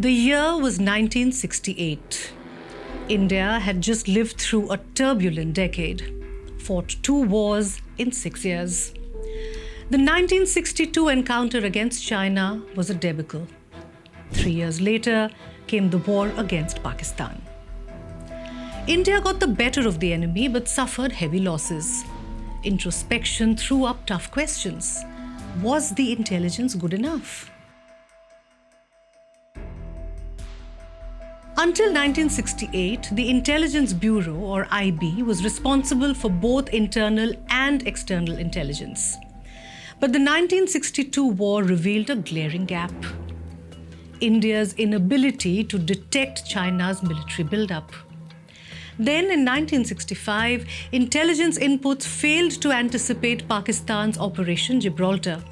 The year was 1968. India had just lived through a turbulent decade, fought 2 wars in 6 years. The 1962 encounter against China was a debacle. 3 years later came the war against Pakistan. India got the better of the enemy but suffered heavy losses. Introspection threw up tough questions. Was the intelligence good enough? Until 1968, the Intelligence Bureau, or IB, was responsible for both internal and external intelligence. But the 1962 war revealed a glaring gap: India's inability to detect China's military buildup. Then, in 1965, intelligence inputs failed to anticipate Pakistan's Operation Gibraltar.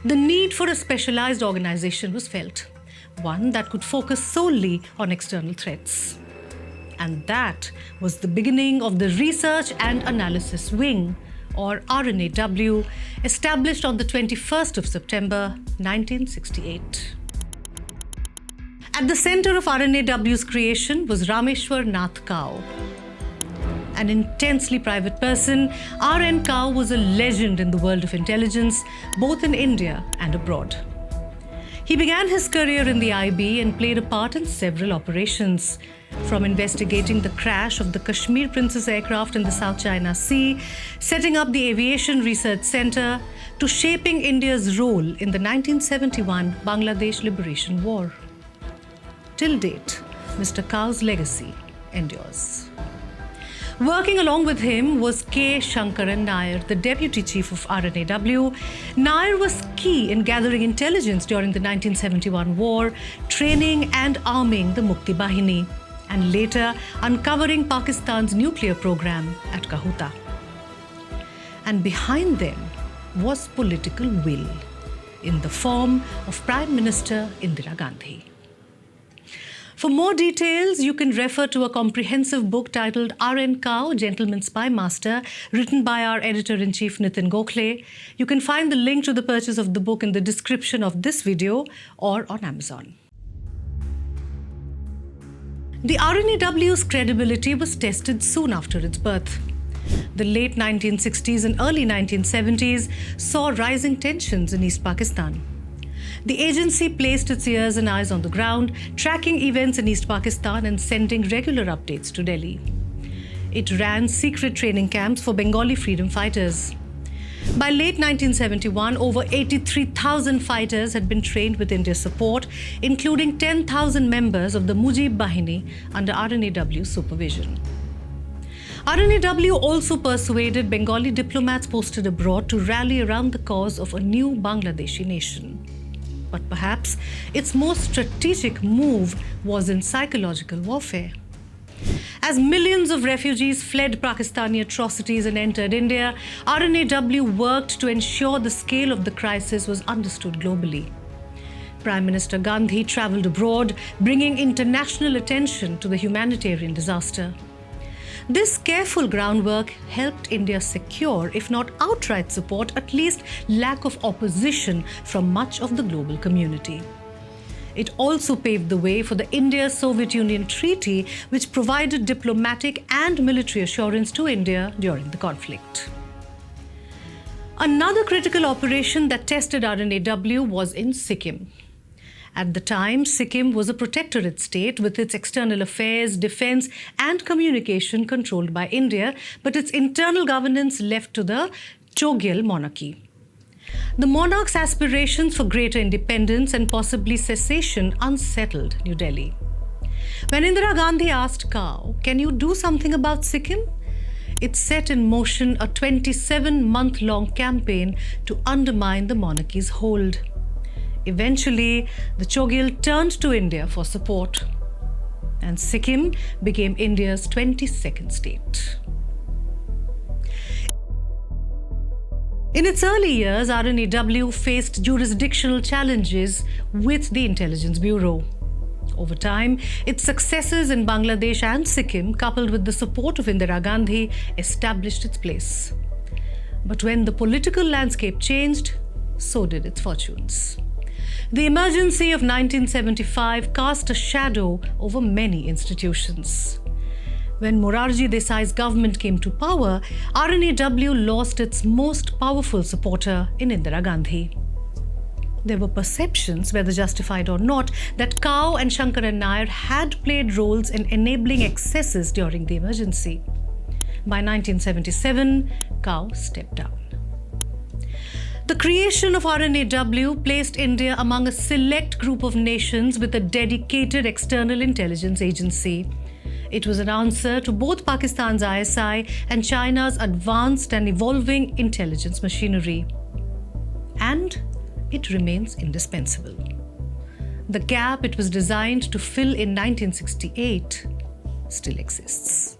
The need for a specialized organization was felt, one that could focus solely on external threats. And that was the beginning of the Research and Analysis Wing, or R&AW, established on the 21st of September 1968. At the center of R&AW's creation was Rameshwar Nath Kao. An intensely private person, R.N. Kao was a legend in the world of intelligence, both in India and abroad. He began his career in the IB and played a part in several operations, from investigating the crash of the Kashmir Princess aircraft in the South China Sea, setting up the Aviation Research Center, to shaping India's role in the 1971 Bangladesh Liberation War. Till date, Mr. Kao's legacy endures. Working along with him was K. Sankaran Nair, the Deputy Chief of R&AW. Nair was key in gathering intelligence during the 1971 war, training and arming the Mukti Bahini, and later uncovering Pakistan's nuclear program at Kahuta. And behind them was political will, in the form of Prime Minister Indira Gandhi. For more details, you can refer to a comprehensive book titled R.N. Kao, Gentleman Spy Master, written by our Editor-in-Chief Nitin Gokhale. You can find the link to the purchase of the book in the description of this video or on Amazon. The R&AW's credibility was tested soon after its birth. The late 1960s and early 1970s saw rising tensions in East Pakistan. The agency placed its ears and eyes on the ground, tracking events in East Pakistan and sending regular updates to Delhi. It ran secret training camps for Bengali freedom fighters. By late 1971, over 83,000 fighters had been trained with India's support, including 10,000 members of the Mujib Bahini under R&AW supervision. R&AW also persuaded Bengali diplomats posted abroad to rally around the cause of a new Bangladeshi nation. But perhaps its most strategic move was in psychological warfare. As millions of refugees fled Pakistani atrocities and entered India, R&AW worked to ensure the scale of the crisis was understood globally. Prime Minister Gandhi travelled abroad, bringing international attention to the humanitarian disaster. This careful groundwork helped India secure, if not outright support, at least lack of opposition from much of the global community. It also paved the way for the India-Soviet Union Treaty, which provided diplomatic and military assurance to India during the conflict. Another critical operation that tested R&AW was in Sikkim. At the time, Sikkim was a protectorate state with its external affairs, defense, and communication controlled by India, but its internal governance left to the Chogyal monarchy. The monarch's aspirations for greater independence and possibly cessation unsettled New Delhi. When Indira Gandhi asked Kao, "Can you do something about Sikkim?" it set in motion a 27-month-long campaign to undermine the monarchy's hold. Eventually, the Chogyal turned to India for support, and Sikkim became India's 22nd state. In its early years, R&AW faced jurisdictional challenges with the Intelligence Bureau. Over time, its successes in Bangladesh and Sikkim, coupled with the support of Indira Gandhi, established its place. But when the political landscape changed, so did its fortunes. The emergency of 1975 cast a shadow over many institutions. When Morarji Desai's government came to power, R&AW lost its most powerful supporter in Indira Gandhi. There were perceptions, whether justified or not, that Kao and Sankaran Nair had played roles in enabling excesses during the emergency. By 1977, Kao stepped down. The creation of R&AW placed India among a select group of nations with a dedicated external intelligence agency. It was an answer to both Pakistan's ISI and China's advanced and evolving intelligence machinery. And it remains indispensable. The gap it was designed to fill in 1968 still exists.